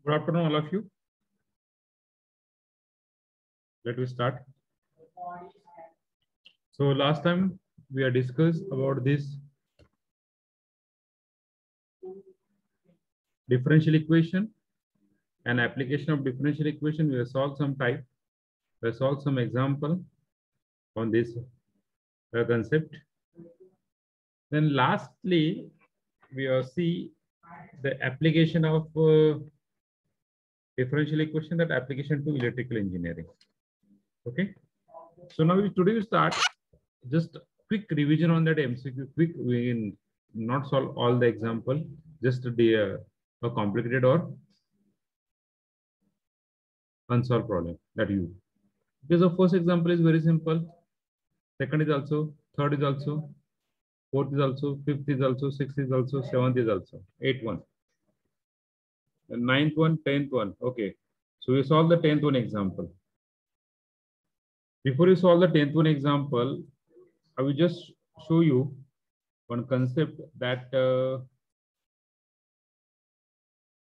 Good afternoon, all of you. Let me start. So last time we had discussed about this differential equation and application of differential equation. We have solved some type. We have solved some example on this concept. Then lastly, we have see the application of differential equation, that application to electrical engineering. Okay. So now today we start just quick revision on that MCQ. Quick, we will not solve all the example, just a complicated or unsolved problem that you. Because the first example is very simple. Second is also, third is also, fourth is also, fifth is also, sixth is also, seventh is also, eighth one, the ninth one, 10th one. Okay. So we solve the 10th one example. Before you solve the 10th one example, I will just show you one concept that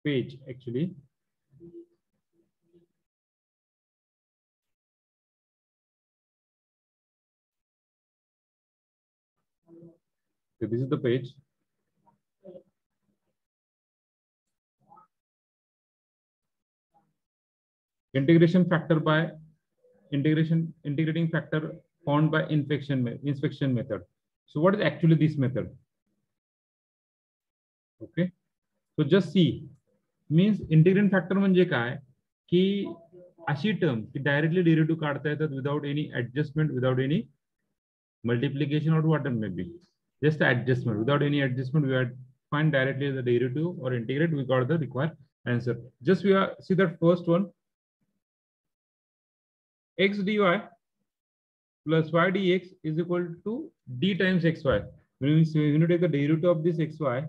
page actually. So this is the page. Integration factor by integrating factor found by inspection method. So what is actually this method? Okay. So just see, means integrating factor म्हणजे काय की अशी term की directly derivative काढता येतात without any adjustment, without any multiplication or what it may be, just adjustment. Without any adjustment, we had find directly the derivative or integrate, we got the required answer. Just we are see that first one, x dy plus y dx is equal to d times xy. Means when you take the derivative of this xy,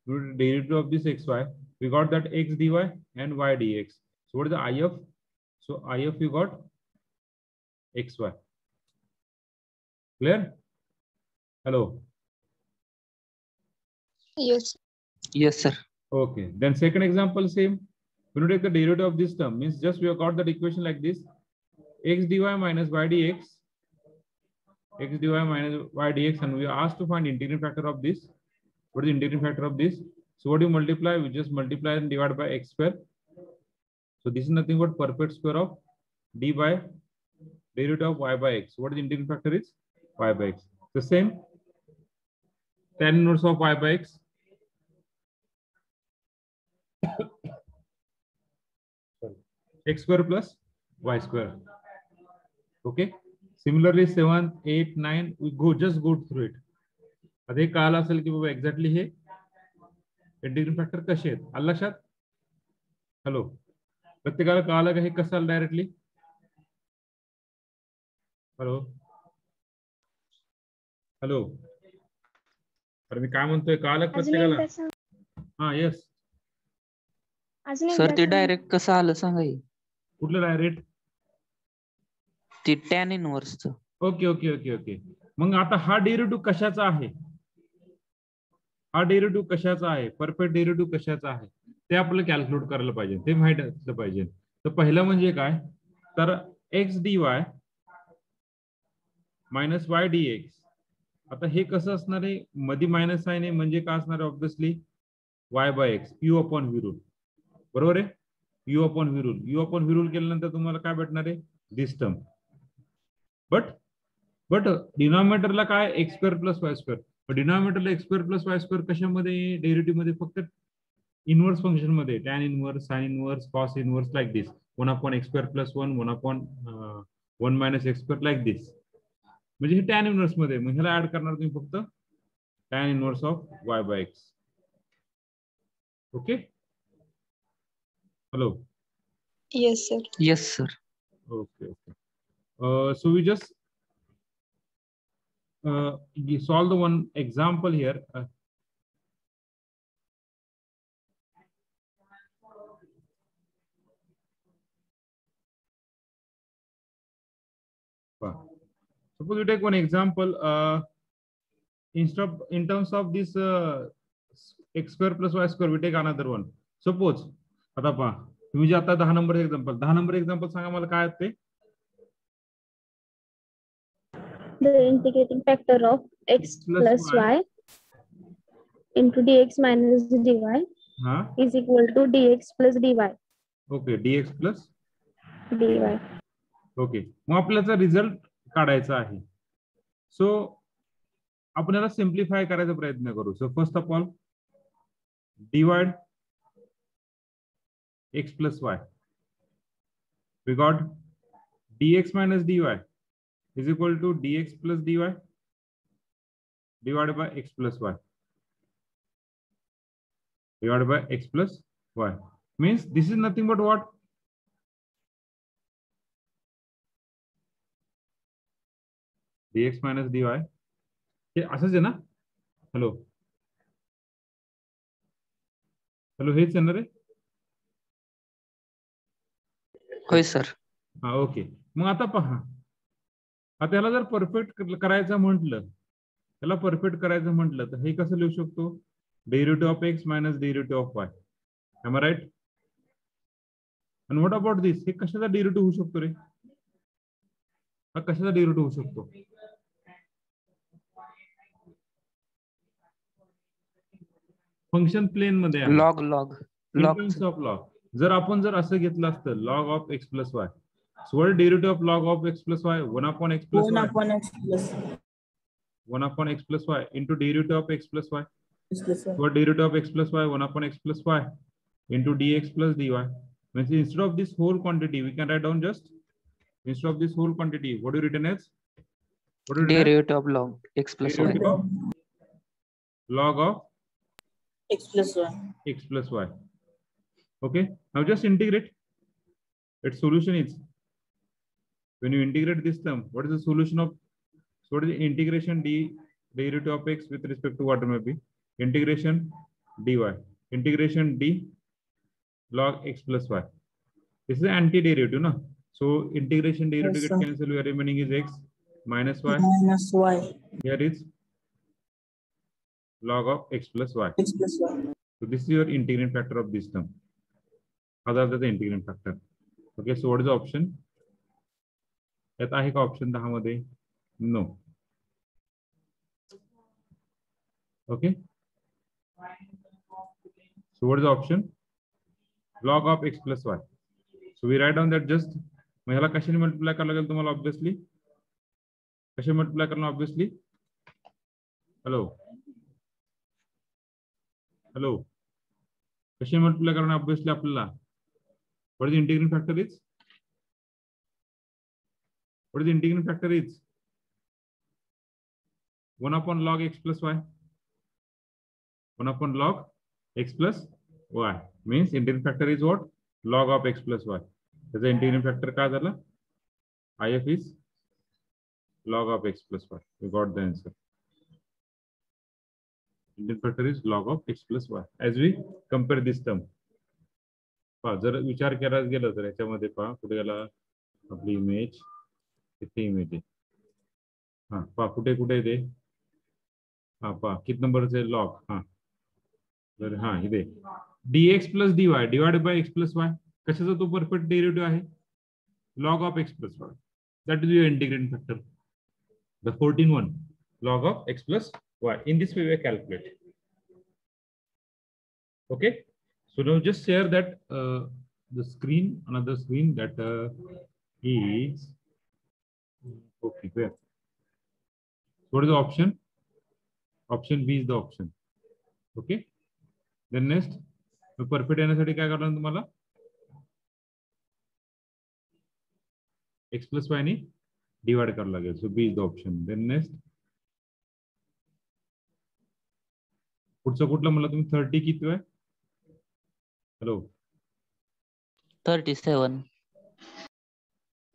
derivative of this xy, we got that x dy and y dx. So what is the I of? So I of you got xy. Clear? Hello. Yes. Yes, sir. Okay. Then second example, same. When you take the derivative of this term, means just we have got that equation like this: x dy minus y dx, x dy minus y dx, and we are asked to find integrating factor of this. What is the integrating factor of this? So what do you multiply? We just multiply and divide by x square. So this is nothing but perfect square of d by derivative of y by x. What is the integrating factor is? Y by x. The same tan inverse of y by x. X square plus y square. Okay. Similarly, 7, 8, 9, we just go through it. अरे कळालं असेल की बाबा exactly हे integrating factor कसे आहेत. आलं लक्षात? Hello, प्रत्येकाला कळालं का हे कसं आलं डायरेक्टली? हॅलो हॅलो, अरे मी काय म्हणतोय, कळालं प्रत्येकाला? हा येस सर ते डायरेक्ट कसं आलं सांगा. कुठलं डायरेक्ट? ते टॅन इनव्हर्सचं. Okay okay okay okay. मग आता हा डेरिव्हेटिव्ह कशाचा आहे? हा डेरिव्हेटिव्ह कशाचा आहे? परफेक्ट डेरिव्हेटिव्ह कशाचा आहे ते आपल्याला कॅल्क्युलेट करायला पाहिजे, ते माहित असलं पाहिजे. तर पहिलं म्हणजे काय, तर एक्स डी वाय मायनस वाय डी एक्स. आता हे कसं असणार आहे, मध्ये मायनस साइन आहे म्हणजे काय असणार आहे? Obviously Y by x, you upon V rule. बरोबर आहे? You upon V rule. You upon V rule केल्यानंतर तुम्हाला काय भेटणार आहे? This term. बट डिनॉमिनेटरला काय? X square plus y square. डिनॉमिनेटरला x square plus y square कशामध्ये? डेरिव्हेटिव्ह मध्ये, फक्त इनवर्स फंक्शन मध्ये. Tan inverse, sine inverse, cos inverse, like this. 1 upon x square plus 1, 1 upon 1 minus x square, like this. म्हणजे हे tan inverse मध्ये. मग ह्याला add करणार तुम्ही फक्त tan inverse of y by x. Okay. Hello. Yes, sir. Yes sir. Okay, okay. So we just solve the one example here. Suppose we take one example. In terms of this x square plus y square, we take another one. Suppose आता पहा तुम्ही जे आता 10 number example सांगा मला काय आहेत ते. The integrating factor of x plus y into dx minus dy हा is equal to dx plus dy. Okay dx plus dy. Okay मग आपल्याचा रिझल्ट काढायचा आहे. सो आपण याला सिम्प्लिफाय करायचा प्रयत्न करू. So first of all divide x plus y. We got dx minus dy is equal to dx plus dy divided by x plus y. Divided by x plus y. Means this is nothing but what? dx minus dy. हे असंच आहे ना? Hello hello हेच आहे ना रे? होय sir. हा okay. मग आता पहा आता याला जर परफेक्ट करायचं म्हटलं त्याला परफेक्ट करायचं म्हटलं तर हे कसं लिहू शकतो? Derivative of x minus derivative of y. Am I right? आणि व्हॉट अबाउट दिस? हे कशाचा डेरिव्हेटिव्ह होऊ शकतो रे? हा कशाचा डेरिव्हेटिव्ह होऊ शकतो? फंक्शन प्लेन मध्ये आहे. Log log log of log. जर आपण जर असं घेतलं असतं log of x plus y. So what derivative of log of x plus y? 1 upon x plus y. 1 upon x plus y into derivative of x plus y. What derivative of x plus y? 1 upon x plus y into dx plus dy. Means instead of this whole quantity, we can write down just instead of this whole quantity. What do you written as? What do you written as? derivative of log x plus y. Derivative of log of x plus y. X plus y. Okay. Now just integrate. Its solution is when you integrate this term. What is the solution of? So what is the integration derivative of x with respect to what it may be? Integration dy. Integration d log x plus y. This is anti-derivative, no? So integration derivative Yes, get sir. cancelled. Your remaining is x minus y. Minus y. Here is log of x plus y. X plus y. So this is your integrating factor of this term. Other than the integrating factor. Okay, so what is the option? यात आहे का option 10 मध्ये? No. Okay. So what is the option? Log of x plus y. So we write down that just मग ह्याला कशाने multiply करायला लागेल तुम्हाला obviously? कशा मल्टिप्लाय करणार ऑब्वियसली? हॅलो हॅलो कशा मल्टिप्लाय करणार ऑब्वियसली आपल्याला? What is the integrating factor is? What is the integrating factor is? 1 upon log x plus y. 1 upon log x plus y. Means integrating factor is what? Log of x plus y. त्याचा integrating factor काय झाला? IF is log of x plus y. We got the answer. Integrating factor is log of x plus y. As we compare this term. पहा जर विचार केला गेला तर याच्यामध्ये पहा कुठे गेला आपली इमेज किती इमेज आहे. हा पहा कुठे कुठे येते. हा पहा किती नंबरचे लॉग. हा तर हा इथे dx plus dy divided by x plus y. कशाचा तो परफेक्ट डेरिव्हेटिव्ह आहे? Log of x plus y. That is your integrating factor. The 14th one log of x plus y. In this way we calculate. Okay. So now just share that the screen, another screen that is okay. Where? What is the option? Option B is the option. Okay. Then next, perfect येण्यासाठी काय करणार तुम्हाला? X plus y ने divide करावं लागेल. So B is the option. Then next, पुढचं कुठलं मला तुम्ही 30 किती आहे? हॅलो 37.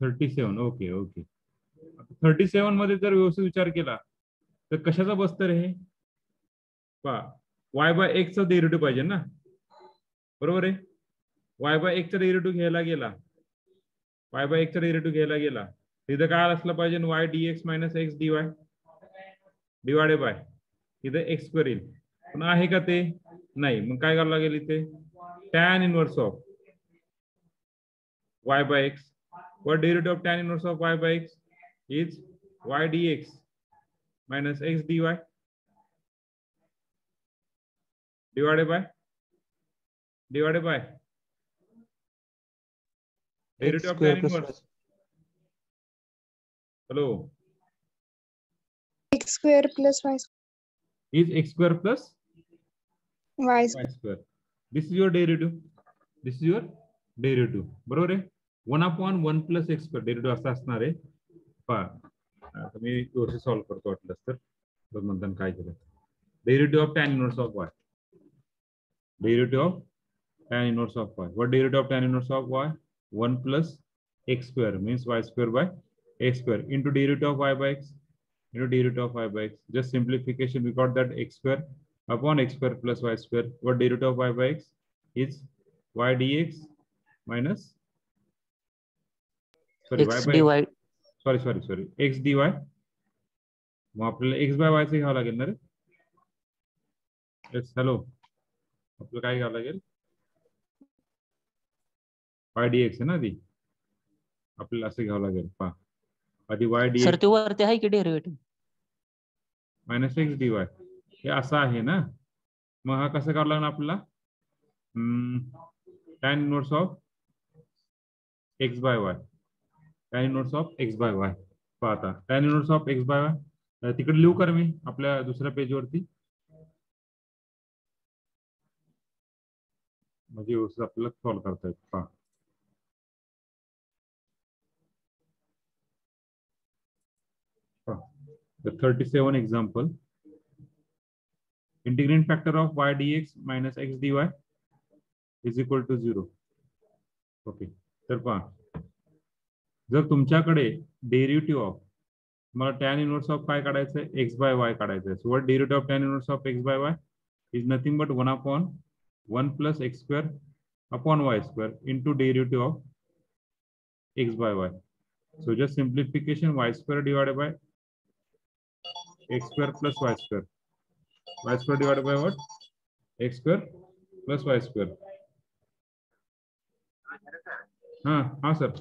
37. Okay okay. 37 मध्ये जर व्यवस्थित विचार केला तर कशाचा बसतं रे हे? पहा y बाय x चा डेरिव्हेटिव्ह पाहिजे ना, बरोबर आहे. y बाय x चा डेरिव्हेटिव्ह घ्यायला गेला, y बाय x चा डेरिव्हेटिव्ह घ्यायला गेला तिथं काय असलं पाहिजे? y dx minus x dy divided by इथं x करेल पण आहे का ते? नाही. मग काय करावं लागेल इथे? tan inverse of y by x. What derivative of tan inverse of y by x is y dx minus x dy divided by derivative of square tan plus inverse. Hello. X square plus y Is x square plus y y square. This is your derivative. This is your derivative. बरोबर आहे. 1/1 plus x square derivative असं असणार आहे. पहा आता मी process solve करतो वाटलं तर बघ म्हणताना काय केलं. Derivative of tan inverse of y. Derivative of tan inverse of y. What derivative of tan inverse of y? 1 plus x square means y square by x square into derivative of y by x into derivative of y by x. Just simplification, we got that x square upon x square plus y square. What derivative of y by x is y dx minus sorry x y by dy. sorry x dy. मग आपल्याला x by y चे घ्यावं लागेल ना रे. Yes, hello. आपल्याला काय घ्यावं लागेल y dx आहे ना आधी आपल्याला असं घ्यावं लागेल. पहा आधी y सर dx ते वरती आहे की derivative minus x d y हे असं आहे ना. मग हा कसं करावं लागणार आपल्याला tan inverse of x by y tan inverse of x by y. पाहता tan inverse of x by y तिकडे लिहू कर मी आपल्या दुसऱ्या पेजवरती म्हणजे व्यवस्थित आपल्याला सॉल्व करता येईल. पहा the 37 example. Integrand factor of y dx minus x dy is equal to 0. Okay तर पहा जर तुमच्याकडे डेरिव्हेटिव्ह ऑफ मला tan इनवर्स ऑफ काय काढायचं आहे x by y काढायचं आहे. So what derivative of tan inverse of x by y is nothing but 1/1 plus x square upon y square into derivative of x by y. So just simplification y square divided by x square plus y square. Y square divided by what? X square plus y square. हाँ sir.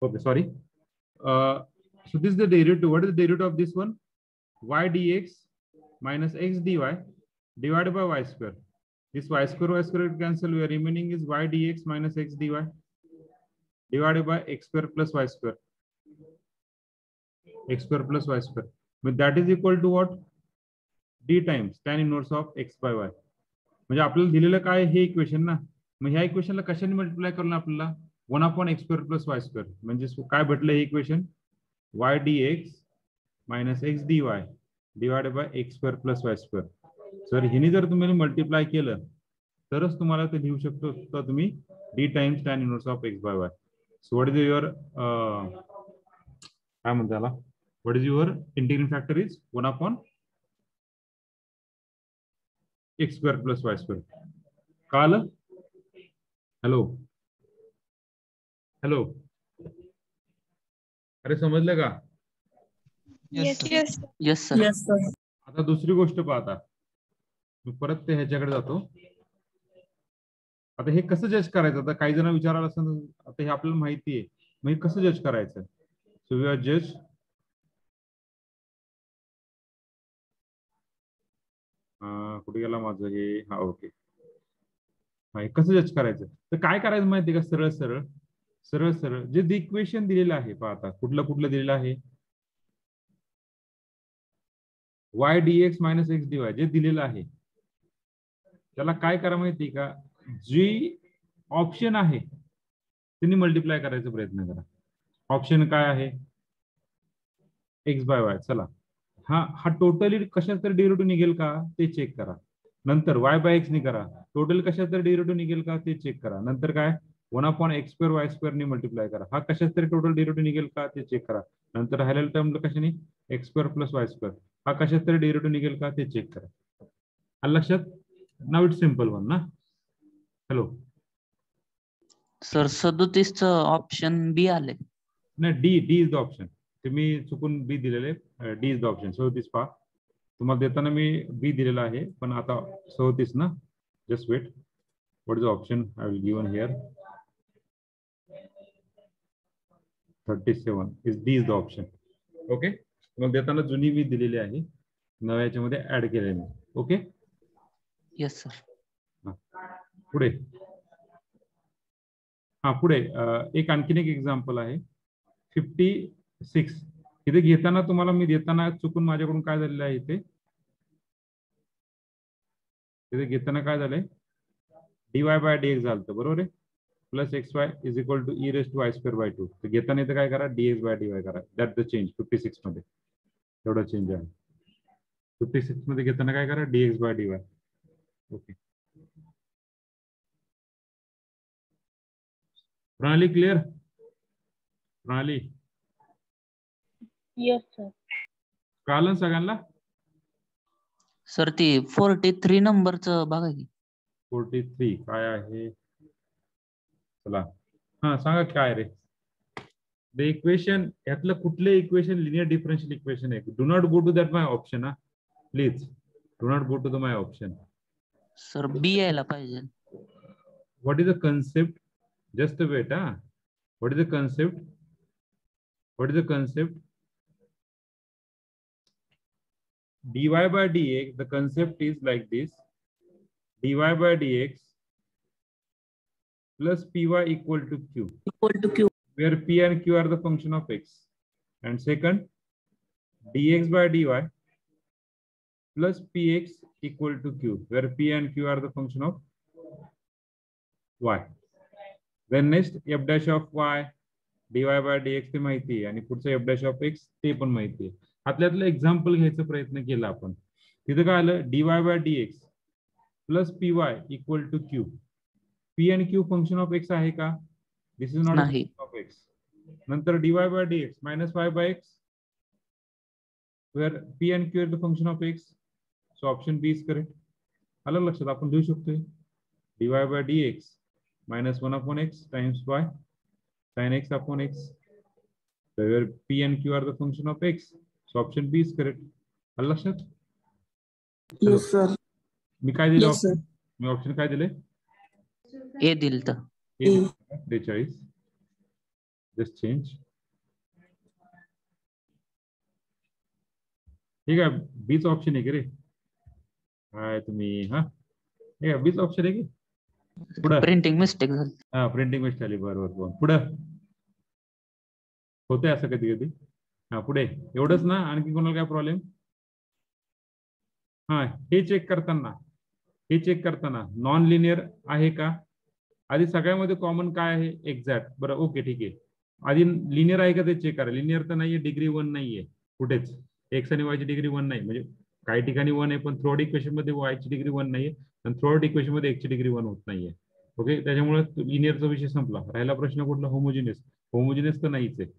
Okay, sorry. So this is the derivative. What is the derivative of this one? Y dx minus x dy divided by y square. This y square cancel. We are remaining is y dx minus x dy divided by x square plus y square. X square plus y square. But that is equal to what? D times tan inverse of x by y. म्हणजे आपल्याला दिलेलं काय हे equation ना. मग ह्या इक्वेशनला कशाने multiply करून आपल्याला 1/x square plus y square म्हणजे काय भेटलं हे equation y dx minus x dy divided by x square plus y square. Sir हिने जर तुम्ही मल्टिप्लाय केलं तरच तुम्हाला ते लिहू शकतो तर तुम्ही d times tan inverse of x by y. So what is your काय म्हणतात त्याला what is your integrating factor is 1/x square plus y square. कळलं? हॅलो हॅलो अरे समजलं का? yes yes yes sir. Yes, sir. आता दुसरी गोष्ट पाहता मी परत ते ह्याच्याकडे जातो. आता हे कसं जज करायचं आता काही जण विचारायला असं आता हे आपल्याला माहिती आहे मग हे कसं जज करायचं. सो वी आर जज कुठे गेला माझं हे हा ओके हे कसं जज करायचं तर काय करायचं माहिती का सरळ सरळ सरळ सरळ जे इक्वेशन दिलेलं आहे पाहता कुठलं दिलेलं आहे y dx minus x dy जे दिलेलं आहे त्याला काय करा माहिती का, जी ऑप्शन आहे त्यांनी मल्टिप्लाय करायचा प्रयत्न करा. ऑप्शन काय आहे, एक्स बाय वाय. चला हा टोटली कशात तर डेरिव्हेटिव्ह निघेल का ते चेक करा. नंतर वाय बाय एक्स नि करा, टोटल कशात तर डेरिव्हेटिव्ह निघेल का ते चेक करा. नंतर काय 1/x² y² ने मल्टिप्लाय करा, हा कशात तरी टोटल डेरिव्हेटिव्ह निघेल का ते चेक करा. नंतर राहिलेला टर्म कशाने x² + y², हा कशात तरी डेरिव्हेटिव्ह निघेल का ते चेक करा. आलं लक्षात. नाव इट्स सिम्पल वन ना. हॅलो सर 37 ऑप्शन बी आले. नाही, डी इज द ऑप्शन. ते मी चुकून बी दिलेले, डी इज द ऑप्शन. 37 पहा, तुम्हाला देताना मी बी दिलेला आहे, पण आता 37 ना. Just wait, what is the option I will given here. 37 is D is the option. Okay, मग देताना जुनी बी दिलेली आहे, नव्या याच्यामध्ये ऍड केले मी. Okay yes sir. पुढे पुढे एक आणखीन एक एक्झाम्पल आहे 56. इथे घेताना तुम्हाला मी देताना चुकून माझ्याकडून काय झालेलं आहे, इथे घेताना काय झालंय, dy/dx झालं बरोबर आहे, plus xy is equal to e⁻²/2. तर घेताना इथे काय करा, dx/dy करा. दॅट द चेंज 56 मध्ये, एवढा चेंज आहे. 56 मध्ये घेताना काय करा, dx/dy. ओके, प्रणाली क्लिअर. प्रणाली Yes, sir. कळालं सगळ्यांना. सर ती 43 नंबरचं बघा की. 43 काय आहे, चला सांगा काय रे. द इक्वेशन, यातलं कुठले इक्वेशन लिनियर डिफरन्शियल इक्वेशन आहे. Do not go to that my option हा please, do not go to the my option. Sir B यायला पाहिजे. What is the concept, just wait. What is the concept, what is the concept, dy/dx, the concept is like this, dy/dx plus py equal to q, where p and q are the function of x. And second, dx/dy plus px equal to q, where p and q are the function of y. Then next, f dash of y, dy/dx ते माहिती आहे, आणि पुढचं f dash of x ते पण माहिती आहे. आतल्यातलं example घ्यायचा प्रयत्न केला आपण. तिथं काय आलं, dy/dx plus p y equal to q. P and q function of x आहे का, दिस इज नॉट नाही. Of x. नंतर dy/dx minus y/x, where p and q are the function of x. So option B is correct. आलं लक्षात. आपण लिहू शकतोय dy/dx minus 1/x times y sin x upon x, where p and q are the function of x. So option B is correct. आलं लक्षात. Yes, sir. मी काय दिलं Yes, sir. Option, मी option काय दिले, ए दिल तर. 43. Just change. ठीक आहे, बीच ऑप्शन आहे की रे. काय तुम्ही ठीक आहे, बीच ऑप्शन आहे की. पुढं प्रिंटिंग मिस्टेक झाली. प्रिंटिंग मिस्टेक झाली, बरोबर. पुढं होतंय असं कधी कधी. पुढे एवढंच ना, आणखी कोणाला काय प्रॉब्लेम. हे चेक करताना नॉन लिनियर आहे का. आधी सगळ्यामध्ये कॉमन काय आहे, एक्झॅक्ट. बरं ओके ठीक आहे. आधी लिनियर आहे का ते चेक करा. लिनियर तर नाहीये, डिग्री 1 नाहीये कुठेच. एक्स आणि वायची डिग्री 1 नाही, म्हणजे काही ठिकाणी 1 आहे, पण थ्रोआउट इक्वेशन मध्ये वायची डिग्री 1 नाहीये, आणि थ्रोआउट इक्वेशन मध्ये एक्सची डिग्री 1 होत नाहीये. ओके, त्याच्यामुळे लिनियरचा विषय संपला. राहिला प्रश्न कुठला, होमोजिनियस. होमोजिनियस तर नाहीच आहे,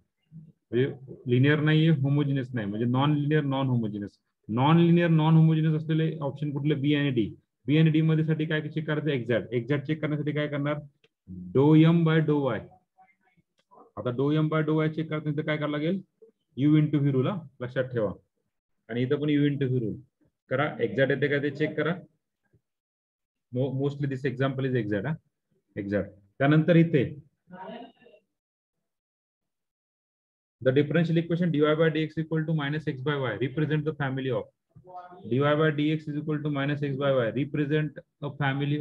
म्हणजे लिनियर नाहीये, होमोजिनियस नाही, म्हणजे non linear non homogeneous. Non linear non homogeneous असलेले ऑप्शन कुठले, बी आणि डी. बी आणि डी मध्ये साठी काय चेक करायचं, एक्झॅक्ट. एक्झॅक्ट चेक करण्यासाठी काय करणार, ∂m/∂y. आता ∂m/∂y चेक करण्यासाठी काय करावं लागेल, u इंटू व्ही रूल. लक्षात ठेवा. आणि इथं पण u इंटू व्ही रूल करा. एक्झॅक्ट येते का ते चेक करा. Mostly this example is exact. Exact. त्यानंतर इथे the differential equation dy/dx equal to minus x/y represent the family of. dy/dx is equal to minus x/y represent a family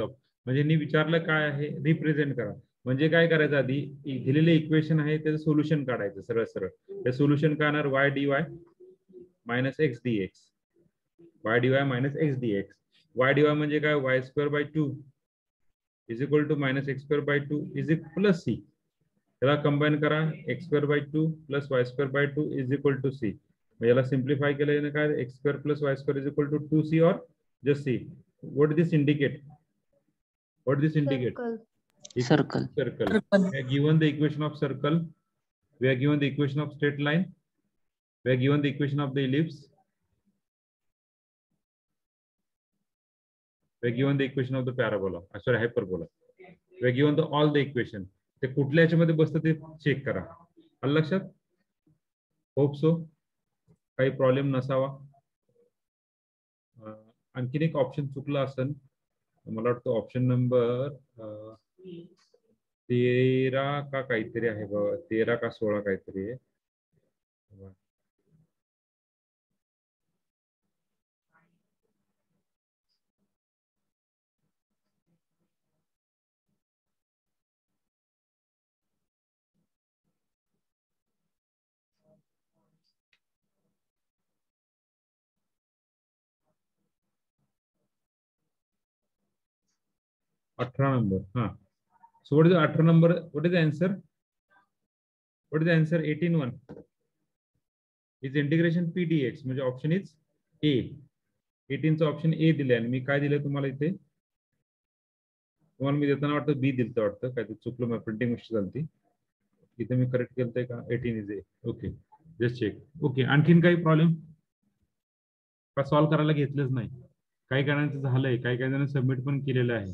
of. म्हणजे मी विचारलं काय आहे, रिप्रेझेंट करा. म्हणजे काय करायचं, आधी दिलेले इक्वेशन आहे त्याचं सोल्युशन काढायचं सरळ सरळ. ते सोल्युशन काढणार y dy minus x dx, y dy minus x dx. वाय dy म्हणजे काय, y square by 2 is equal to minus x square by 2 is plus c. त्याला कंबाईन करा, x square by 2 plus y square by 2 is equal to c. याला simplify केल्याने काय, x square plus y square is equal to 2c और just c. What this indicate? What this indicate? Circle. Circle. We are given the equation of circle. We are given the equation of straight line. We are given the equation of the ellipse. We are given the equation of the parabola. Sorry, hyperbola. We are given all the equation. ते कुठल्या याच्यामध्ये बसतं ते check करा. आलं लक्षात? Hope so. काही problem नसावा. आणखीन एक ऑप्शन चुकला असेल, मला वाटतं ऑप्शन नंबर 13 का काहीतरी आहे बघा, 13 का 16 काहीतरी आहे. नंबर. हाँ, so what is the 18 number? What is the answer? What is the answer? 18(1) is integration p dx. म्हणजे ऑप्शन इज ए. 18 चा ऑप्शन ए दिलाय आणि मी काय दिलंय तुम्हाला इथे, तुम्हाला मी देताना वाटतं बी दिलं वाटतं, काय ते चुकलं, मला प्रिंटिंग मिस्टेक झाली. इथे मी करेक्ट केलंय का, 18 is A. Okay, just check. Okay, आणखीन काही प्रॉब्लेम का सॉल्व्ह करायला घेतलंच नाही? काही कारांचं झालंय, काही जणांनी सबमिट पण केलेलं आहे.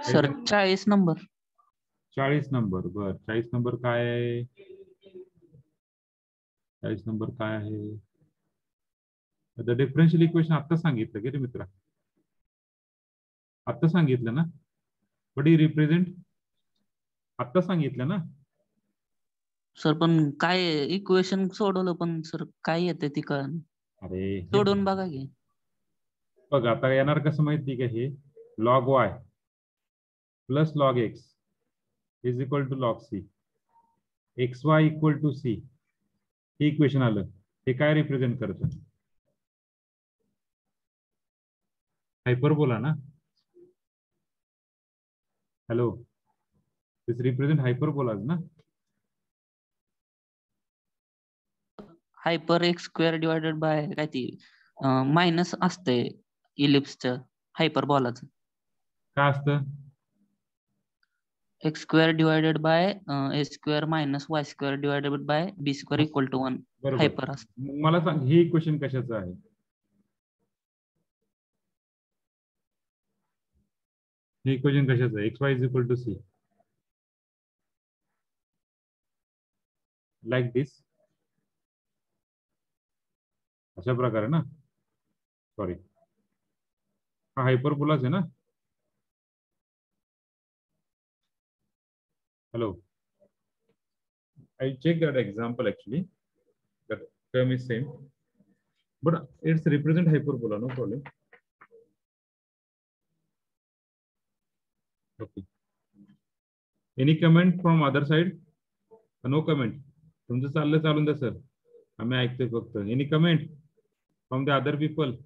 Sir 40 number. 40 नंबर. बर, 40 नंबर काय आहे? 40 नंबर काय आहे? द डिफरन्शियल इक्वेशन आता सांगितलं की रे मित्रा, आता सांगितलं ना. What do you represent? आता सांगितलं ना सर. पण काय इक्वेशन सोडवलं, पण सर काय येते ती कळ. अरे सोडून बघा की. बघ आता येणार कसं माहिती का, हे log y plus log x is equal to log c, x y equal to c. हे इक्वेशन आलं. हे काय रिप्रेझेंट करतं? हायपरबोला ना. हॅलो, दिस रिप्रेझेंट हायपरबोलाज ना. Hyper x square divided by काय ती मायनस असते इलिप्सचं, हायपरबॉलाचं. काय असतं? X square divided by a square minus y square divided by b square equal to 1. Hyper असतं. मग मला सांग, हे इक्वेशन कशाचं आहे? हे इक्वेशन कशाचं आहे? X y is equal to c, like this, अशा प्रकारे ना. सॉरी, हा हायपरबोलाच आहे ना. Hello, I checked that example actually. That term is same, but it's represent hyperbola. No problem. Okay. Any comment from other side? No comment. तुमचं चाललं चालून द्या सर, आम्ही ऐकतोय फक्त. Any comment from the other people?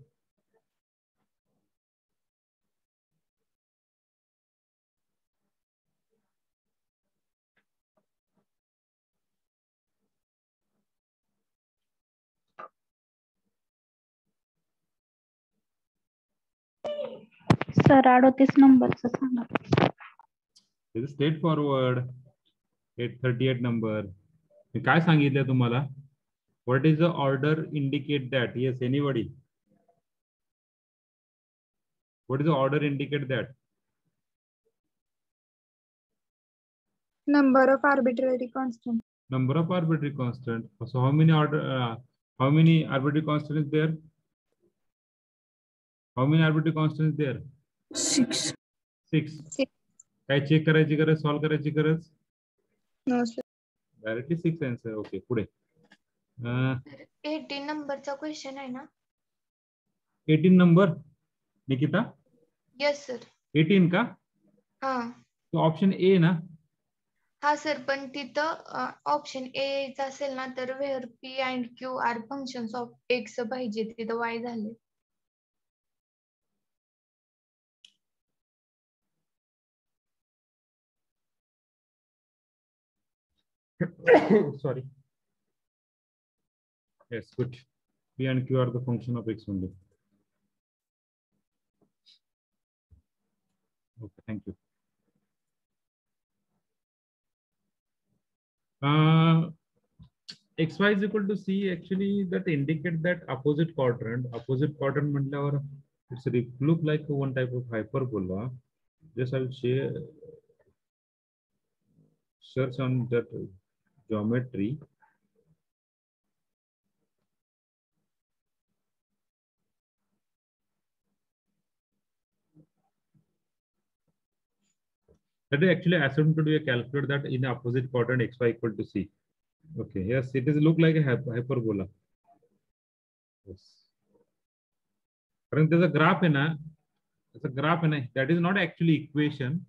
Sir 38 नंबरचं सांगा. It is straightforward. 838 number. मी काय सांगितलं तुम्हाला? What is the order indicate that? Yes, anybody? What is the order indicate that? Number of arbitrary constant. Number of arbitrary constant. So how many how many arbitrary constant is there? How many arbitrary constant is there? 6. 6. 6. काय check करायची गरज, solve करायची गरज? No, sir. Directly 6 answer. Okay, पुढे. 18 नंबरचा question आहे ना. 18 number Nikita. Yes sir. 18 का? हा तो ऑप्शन ए ना. हा सर, पण तिथं ऑप्शन ए चा असेल ना, तर where p and q are functions of x पाहिजे, तिथं वाय झाले. Sorry. Yes, good. P and Q are the function of X only. Okay, thank you. XY is equal to C, actually that indicate that opposite quadrant. Opposite quadrant mandlavar it's look like one type of hyperbola. Just I'll search on that geometry. That is actually assumed to be a calculator that in the opposite quadrant XY equal to C. Okay, yes, it is look like a hyperbola. Yes. Current there's a graph in a, it's a graph in a, that is not actually equation.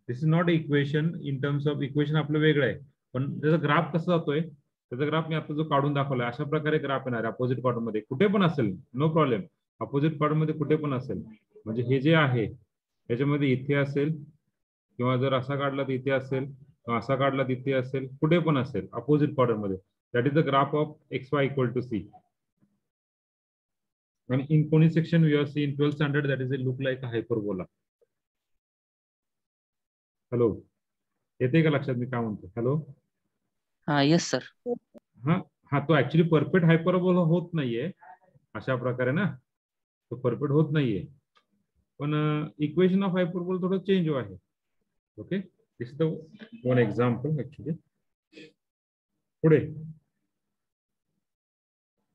This is not equation in terms of equation आपलं वेगळं आहे. पण त्याचा graph कसा जातोय त्याचा graph मी आता जो काढून दाखवला अशा प्रकारे ग्राफ येणार आहे अपोजिट क्वाड्रंट मध्ये कुठे पण असेल नो प्रॉब्लेम अपोजिट क्वाड्रंट मध्ये कुठे पण असेल म्हणजे हे जे आहे त्याच्यामध्ये इथे असेल किंवा जर असा काढला तर इथे असेल किंवा असा काढला तिथे असेल कुठे पण असेल अपोजिट क्वाड्रंट मध्ये that is the graph of XY equal to C. And in conic section we have seen 12th standard that is a look like a hyperbola. Hello. येते का लक्षात मी काय म्हणतो? हॅलो. हा येस सर. हा हा तो ऍक्च्युली परफेक्ट हायपरबोला होत नाहीये अशा प्रकारे ना तो परफेक्ट होत नाहीये पण इक्वेशन ऑफ हायपरबोला थोडं चेंज आहे. Okay this is the one example actually. पुढे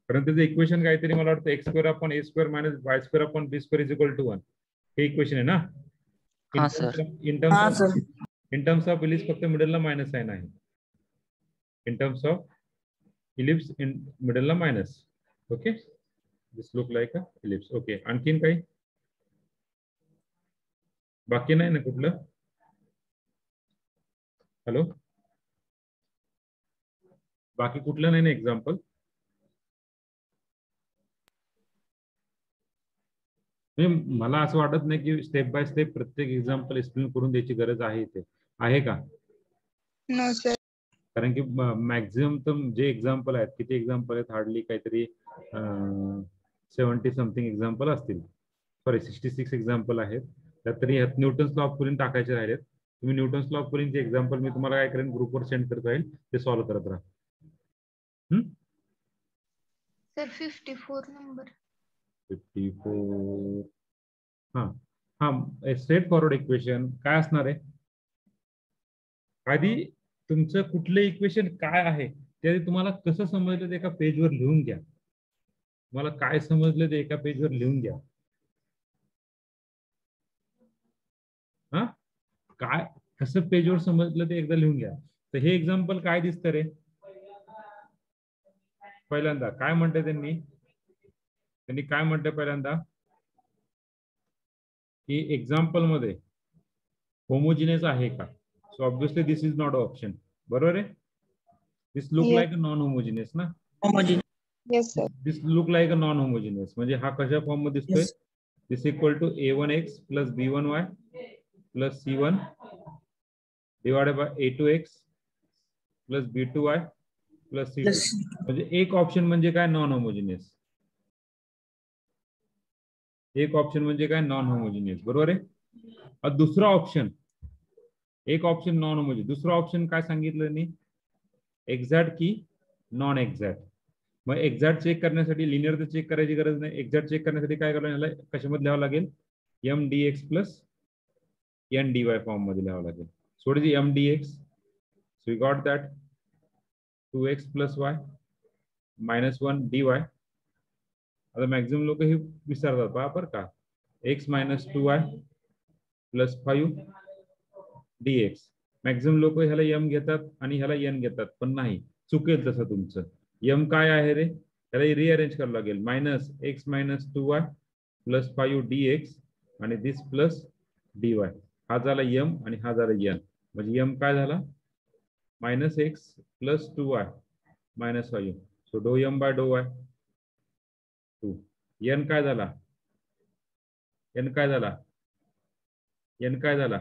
कारण त्याचं इक्वेशन काहीतरी मला वाटतं x square upon a square minus y square upon b square is equal to 1 हे इक्वेशन आहे ना. हा sir. In terms of ellipse फक्त मिडलला मायनस साइन आहे. In terms of ellipse in मिडलला minus. Okay this look like a ellipse. Okay आणखीन काही बाकी नाही ना कुठलं? हॅलो बाकी कुठलं नाही ना एक्झाम्पल? मला असं वाटत नाही की स्टेप बाय स्टेप प्रत्येक एक्झाम्पल एक्सप्लेन करून द्यायची गरज आहे इथे आहे का? No sir. कारण की मॅक्झिमम तर जे एक्झाम्पल आहेत किती एक्झाम्पल आहेत हार्डली काहीतरी 70 समथिंग एक्झाम्पल असतील. सॉरी 66 एक्झाम्पल आहेत. त्यात तरी न्यूटन्स लॉ ऑफ कुलिंग टाकायचे राहिलेत. तुम्ही न्यूटन्स लॉ ऑफ कुलिंगचे एक्झाम्पल मी तुम्हाला काय करेन ग्रुपवर सेंड करत राहील ते सॉल्व्ह करत राहा. सर 54 नंबर 54 हा हा स्ट्रेट फॉरवर्ड इक्वेशन काय असणार आहे? आधी तुमचं कुठलं इक्वेशन काय आहे ते तुम्हाला कसं समजलं ते एका पेजवर लिहून घ्या. तुम्हाला काय समजलं ते एका पेजवर लिहून घ्या. हा काय कसं पेजवर समजलं ते एकदा लिहून घ्या. तर हे एक्झाम्पल काय दिसतं रे? पहिल्यांदा काय म्हणते त्यांनी काय म्हणते पहिल्यांदा की एक्झाम्पल मध्ये होमोजिनियस आहे का? So obviously this is not option. बरोबर आहे. This look like a non homogeneous ना. Yes sir. This look like a non homogeneous म्हणजे हा कशा फॉर्म मध्ये दिसतोय? This equal to a1x plus b1y plus c1 divided by a2x plus b2y plus c2 म्हणजे एक ऑप्शन म्हणजे काय नॉन होमोजिनियस. एक ऑप्शन म्हणजे काय नॉन होमोजिनियस. बरोबर आहे. दुसरा ऑप्शन एक ऑप्शन नॉन होमोजिनियस. दुसरा ऑप्शन काय सांगितलं त्यांनी? एक्झॅक्ट की नॉन एक्झॅक्ट. मग एक्झॅक्ट चेक करण्यासाठी लिनियर तर चेक करायची गरज नाही. एक्झॅक्ट चेक करण्यासाठी काय करावं लागेल? कशामध्ये लिहावं लागेल? M d x plus N d y form मध्ये लिहावं लागेल. So is M d x. So we got that 2x plus y minus 1 dy. आता मॅक्झिमम लोक हे विचारतात पहा बरं का. x minus 2y plus 5 dx. Maximum लोक ह्याला m घेतात आणि ह्याला n घेतात पण नाही चुकेल तसं तुमचं. m काय आहे रे? त्याला रिअरेंज करावं लागेल. Minus x minus 2y plus 5 dx आणि दिस प्लस dy. हा झाला m आणि हा झाला n. म्हणजे m काय झाला? Minus x plus 2y minus 5. So do m bye dough y 2. n काय झाला? n काय झाला? n काय झाला?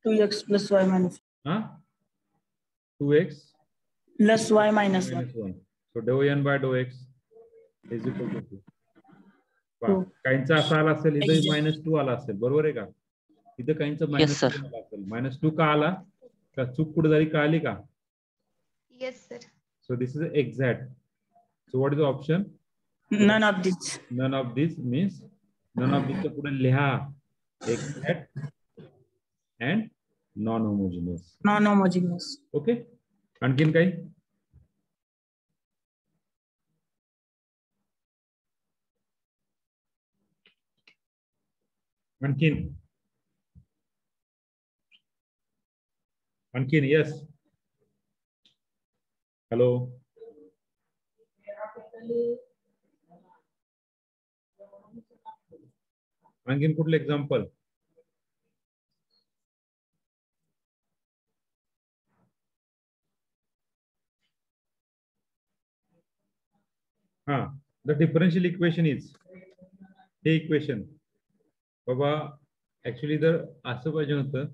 2x plus y minus. हा 2x plus y minus 1. minus 1. So dou n by dou x is equal to 2. काहींचा असा आला असेल इथं -2 आला असेल, बरोबर आहे का? इथं काहींचा Yes, sir. -2 आला असेल. -2 का आला? का चूक कुठे झाली कळाली का? Yes sir. So this is exact. So what is the option? None of this. None of this means none of this च्या पुढे लिहा exact and non-homogeneous. Non-homogeneous. Okay, आणखीन काही? आणखीन यस. हॅलो, आणखीन कुठलं एक्झाम्पल? the differential equation is हे इक्वेशन बाबा ऍक्च्युली जर असं पाहिजे होतं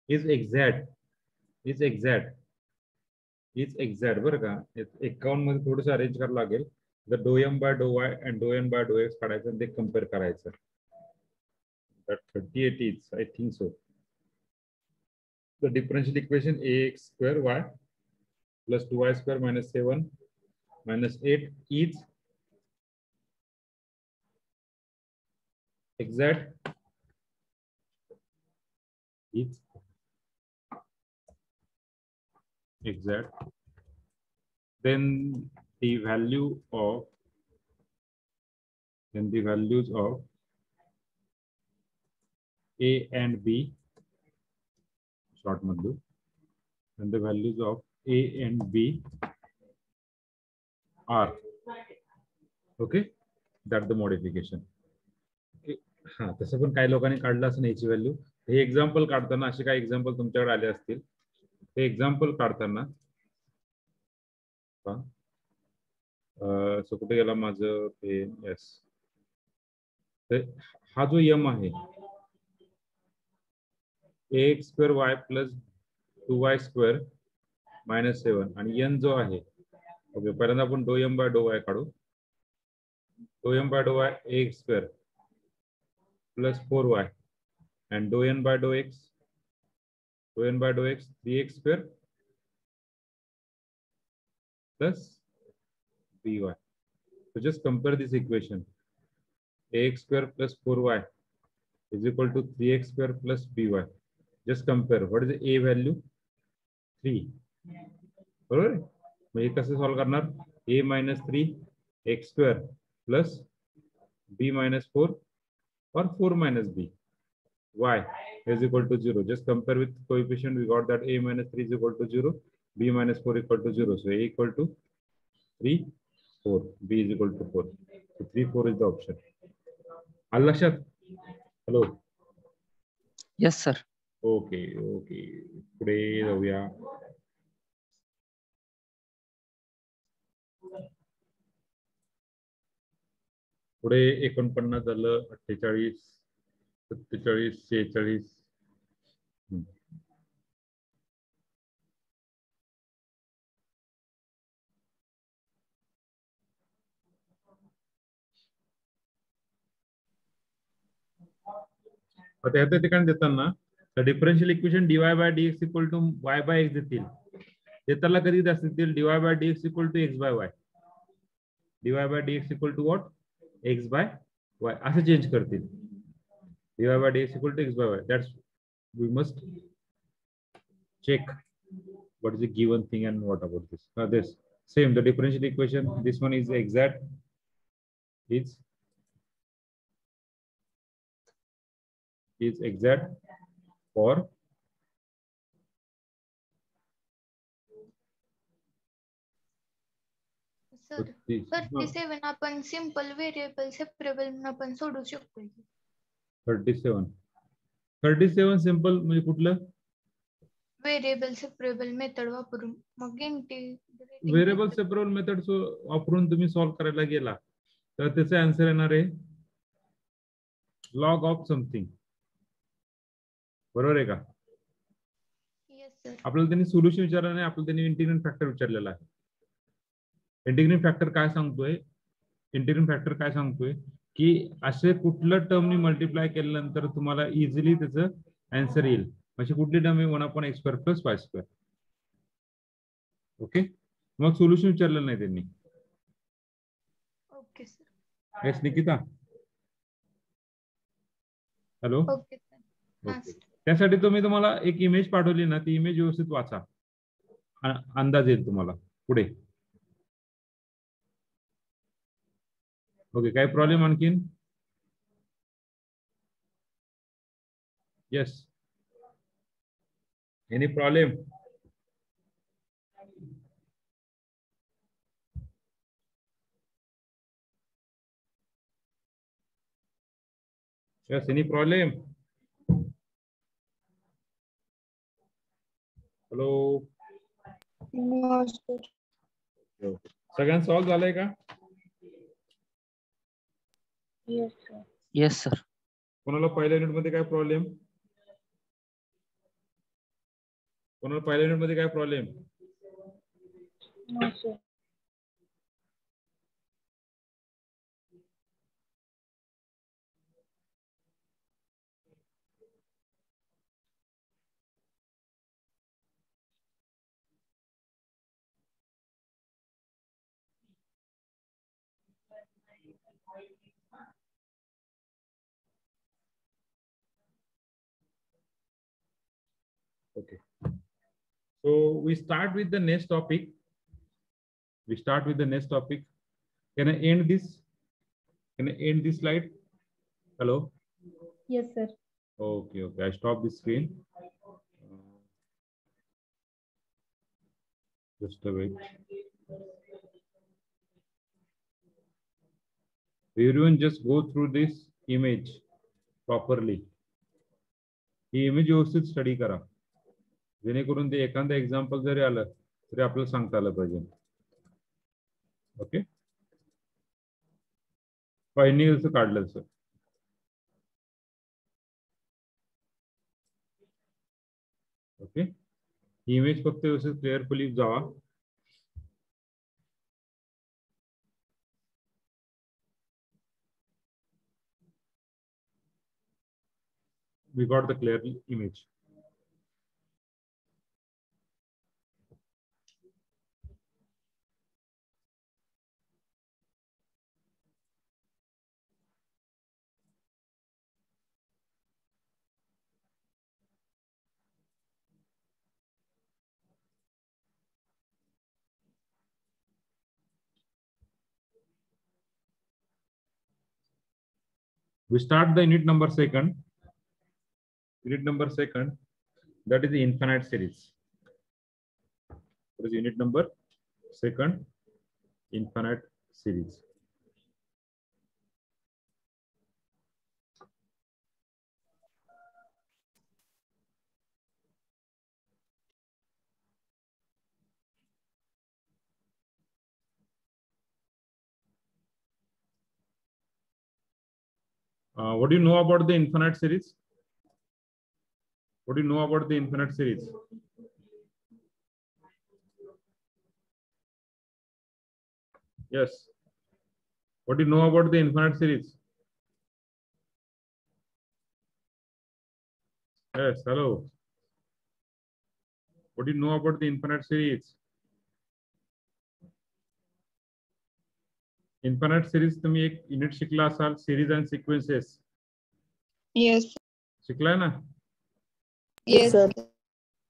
इज एक्झॅक्ट बरं का. 51 मध्ये थोडस अरेंज करावं लागेल. जर do M by do y and do N by do x काढायचं आणि ते कम्पेअर करायचं. 38 is I think so. The differential equation ax square y plus 2y square minus 7 minus 8 is exact. Then the values of a and b short madhu, and the values of a and b are okay, that the modification. हा, तसं पण काही लोकांनी काढलं असं याची value. हे example काढताना असे काही एक्झाम्पल तुमच्याकडे आले असतील. हे एक्झाम्पल काढताना सो कुठे गेला माझं ते? यस, हा जो यम आहे ax square y plus 2y square minus 7 आणि n जो आहे ओके, पहिल्यांदा आपण do M by do y काढू. Do M by do y ax square plus 4y and dou n by dou x 3x square plus by. So just compare this equation. Ax square plus 4y is equal to 3x square plus by. Just compare. What is the a value? 3. बरोबर. मग हे कसं solve करणार? a minus 3 x square plus b minus 4 or 4 minus b. Y is equal to 0. Just compare with coefficient. We got that a minus 3 is equal to 0, b minus 4 equal to 0. So a equal to 3, 4, b is equal to 4. So 3, 4 is the option. Al-Lakshad? Hello. Yes, sir. Okay. Today we are. पुढे 49 झालं, 48, 47, 46. त्या ठिकाणी देताना differential equation dy by dx equal to y by x देतील. देताना कधी देतील? dy by dx equal to x by y. dy by dx equal to what? x by y असं चेंज करतील. dy by dx equal to x by y. That's we must check what is the given thing and what about this. Now this same the differential equation. This one is exact. Is exact for sir 37 आपण simple variable separable आपण सोडू शकतो. 37 simple म्हणजे कुठलं? Variable separable method वापरून. मग variable separable method वापरून तुम्ही solve करायला गेला तर त्याचा आन्सर येणार आहे लॉग ऑफ समथिंग. बरोबर आहे का? Yes sir. आपल्याला त्यांनी सोल्युशन विचारलं नाही, आपल्याला त्यांनी इंटिग्रेशन फॅक्टर विचारलेला आहे. इंटिग्रेशन फॅक्टर काय सांगतोय? इंटिग्रेशन फॅक्टर काय सांगतोय की असे कुठलं टर्मनी मल्टिप्लाय केल्यानंतर तुम्हाला इझिली त्याचं आन्सर येईल. म्हणजे कुठली टर्म आहे 1/x² + y². ओके, मग सोल्युशन विचारलं नाही त्यांनी. Okay sir. Yes Nikita, hello. Okay sir. Okay, त्यासाठी तुम्हाला एक इमेज पाठवली ना, ती इमेज व्यवस्थित वाचा, अंदाज येईल तुम्हाला पुढे. ओके, काय प्रॉब्लेम आणखीन? Yes, any problem? Yes, any problem? Hello. No, sir. सगळ्यांना सॉल्व झालंय का? Yes, sir. Yes sir. कोणाला पहिल्या युनिट मध्ये काय प्रॉब्लेम? कोणाला पहिल्या युनिट मध्ये काय problem? No, sir. Okay. So we start with the next topic. Can I end this? Slide? Hello? Yes, sir. Okay, I stop this screen. Just a wait. Everyone just go through this image properly. He image व्यवस्थित study करा, जेणेकरून ते एखादं example जरी आलं तरी आपल्याला सांगता आलं पाहिजे. ओके, पहिली कसं काढलं सर? ओके, ही इमेज फक्त व्यवस्थित क्लिअरफुली जावा. We got the clear image. We start the unit number second. That is the infinite series. What is unit number second? Infinite series. What do you know about the infinite series? What do you know about the infinite series? Yes. What do you know about the infinite series? Yes, hello. What do you know about the infinite series? Infinite series तुम्ही एक unit शिकला असाल, series and sequences. Yes. शिकलाय ना? Yes, sir.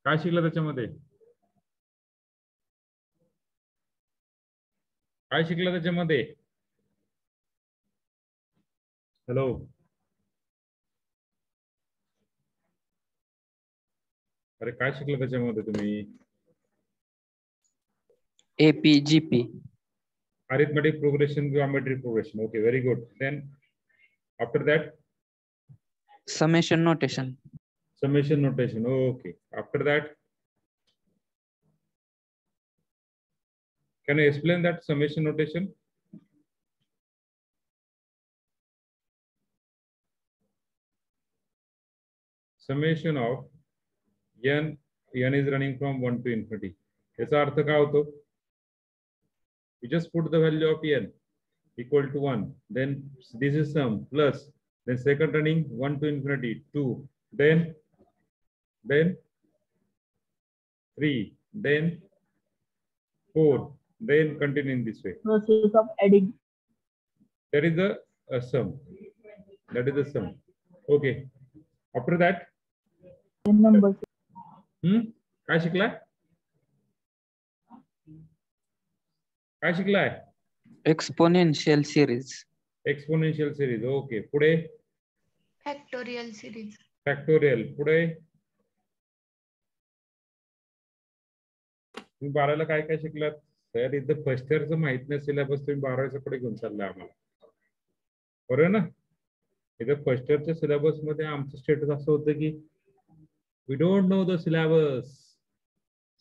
काय शिकला त्याच्यामध्ये? काय शिकला त्याच्यामध्ये? हॅलो, अरे काय शिकला त्याच्यामध्ये तुम्ही? AP GP. Arithmetic progression, geometric progression. Okay, very good. Then after that, Summation notation. summation notation. Okay. After that, can you explain that summation notation? Summation of n n is running from 1 to infinity. याचा अर्थ काय होतो? You just put the value of n equal to 1. Then this is sum plus. Then second running 1 to infinity 2. Then 3. Then 4. Then continue in this way. Process of adding. That is a sum. That is the sum. Okay. After that. Numbers. काय शिकलाय? काय शिकलाय? Exponential series. Exponential series. Okay. पुढे factorial series. Factorial. पुढे तुम्ही 12ला काय काय शिकलात? सर इथं फर्स्ट इयरचं माहित नाही सिलेबस, तुम्ही 12वीच्या पुढे घेऊन चाललाय आम्हाला, बरोबर ना? इथं फर्स्ट इयरच्या सिलेबस मध्ये आमचं स्टेटस असं होतं की we don't know the syllabus,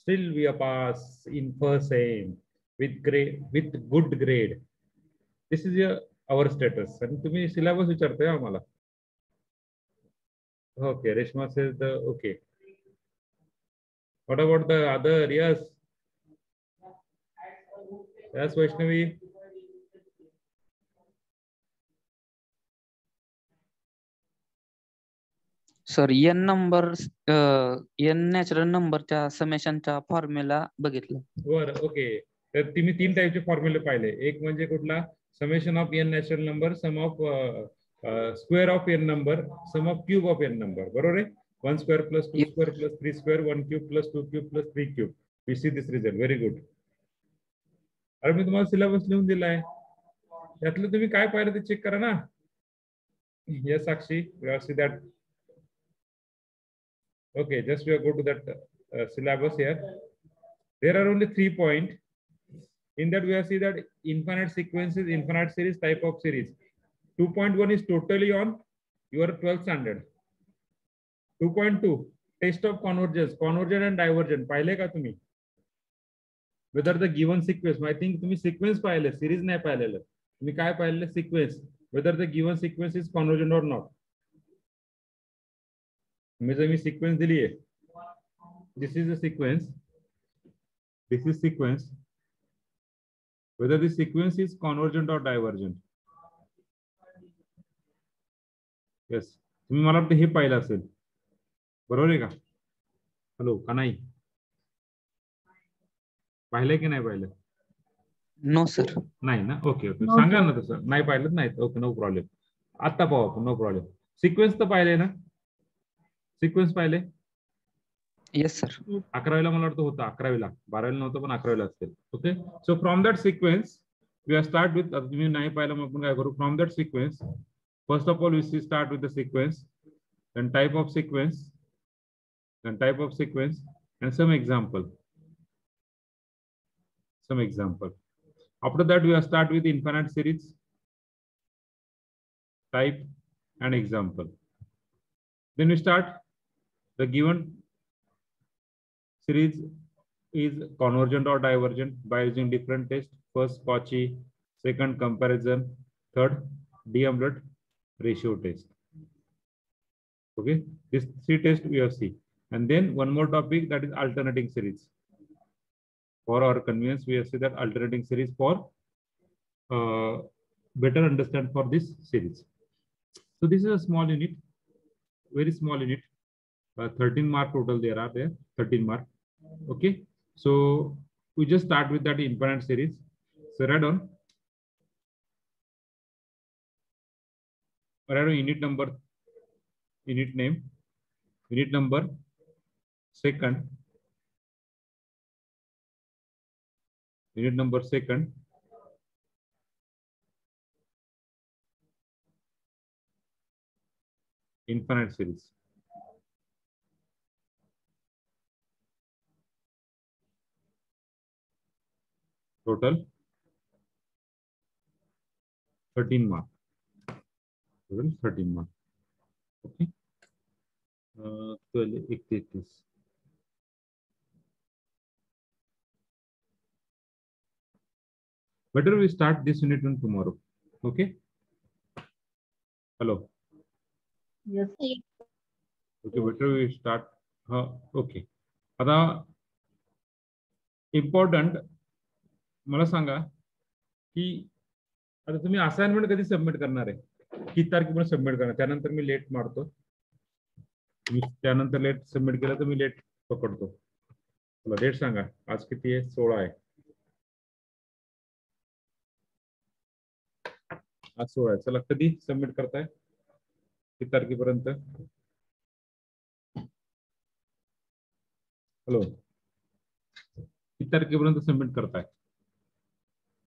still we are pass in first sem with good grade. This is our status. आणि तुम्ही सिलेबस विचारताय आम्हाला. Okay. Reshma says the okay. What about the other? Yes. Yes, Vaishnavi. Sir N number N natural नंबरच्या समेशनचा formula बघितलं. बरं. Okay. तर तुम्ही 3 टाईपचे फॉर्म्युले पाहिले. एक म्हणजे कुठला? Summation of N natural number, sum of square of N number, sum of cube of N number. बरोबर आहे? 1 square plus 2 square plus 3 square 1 cube plus 2 cube plus 3 cube. We see this result. Very good. अरे मी तुम्हाला syllabus लिहून दिलाय, यातलं तुम्ही काय पाहिलं ते चेक करा ना. Yes Sakshi, we are see that. Okay, just we are go to that syllabus here. There are only 3 points. In that we have see that infinite sequences, infinite series, type of series. 2.1 is totally on your 12th standard. 2.2 test of convergence, convergent and divergent. पाहिले का तुम्ही? Whether the given sequence, I think तुम्ही sequence पाहिले, series नाही पाहिलेलं. तुम्ही काय पाहिलेलं? Sequence. Whether the given sequence is convergent or not. Me sequence दिली आहे. This is a sequence. This is sequence. Whether the sequence is convergent or divergent. Yes. तुम्ही मला वाटतं हे पाहिलं असेल, बरोबर आहे का? हॅलो का नाही? पाहिलंय की नाही पाहिलं? No sir. नाही ना? Okay okay. सांगा ना तसं. नाही पाहिलं नाही? Okay, no problem. आता पाहू आपण, नो प्रॉब्लेम. सिक्वेन्स तर पाहिले ना? सिक्वेन्स पाहिले? Yes sir. 11वीला मला वाटतं होतं, 11वीला. 12वीला नव्हतं पण 11वीला असेल. Okay. So from that sequence we are start with, तुम्ही नाही पाहिलं मग आपण काय करू? From that sequence first of all we start with the sequence, then type of sequence, then type of sequence, and some example. After that we are start with infinite series, type and example. Then we start the given series is convergent or divergent by using different tests. First Cauchy, second comparison, third D'Alembert ratio test. Okay, this 3 tests we have seen, and then one more topic, that is alternating series. For our convenience, we have seen that alternating series for better understand for this series. So this is a small unit, very small unit. 13 mark total there are there, 13 mark. Okay, so we just start with that infinite series. So write down unit number, unit name, unit number, second, unit number second, infinite series. Total 13 mark. Total 13 mark. Okay. 12 better we start this unit one tomorrow. Okay. Hello. Yes. Okay, better we start. Okay. आता important मला सांगा की आता तुम्ही assignment कधी submit करणार आहे, किती तारखेपर्यंत सबमिट करणार? त्यानंतर मी लेट मारतो. तुम्ही त्यानंतर लेट सबमिट केलं तर मी लेट पकडतो. चला डेट सांगा. आज किती आहे? 16 आहे. आज 16 आहे. चला कधी सबमिट करताय? किती तारखेपर्यंत? हॅलो, किती तारखेपर्यंत सबमिट करताय?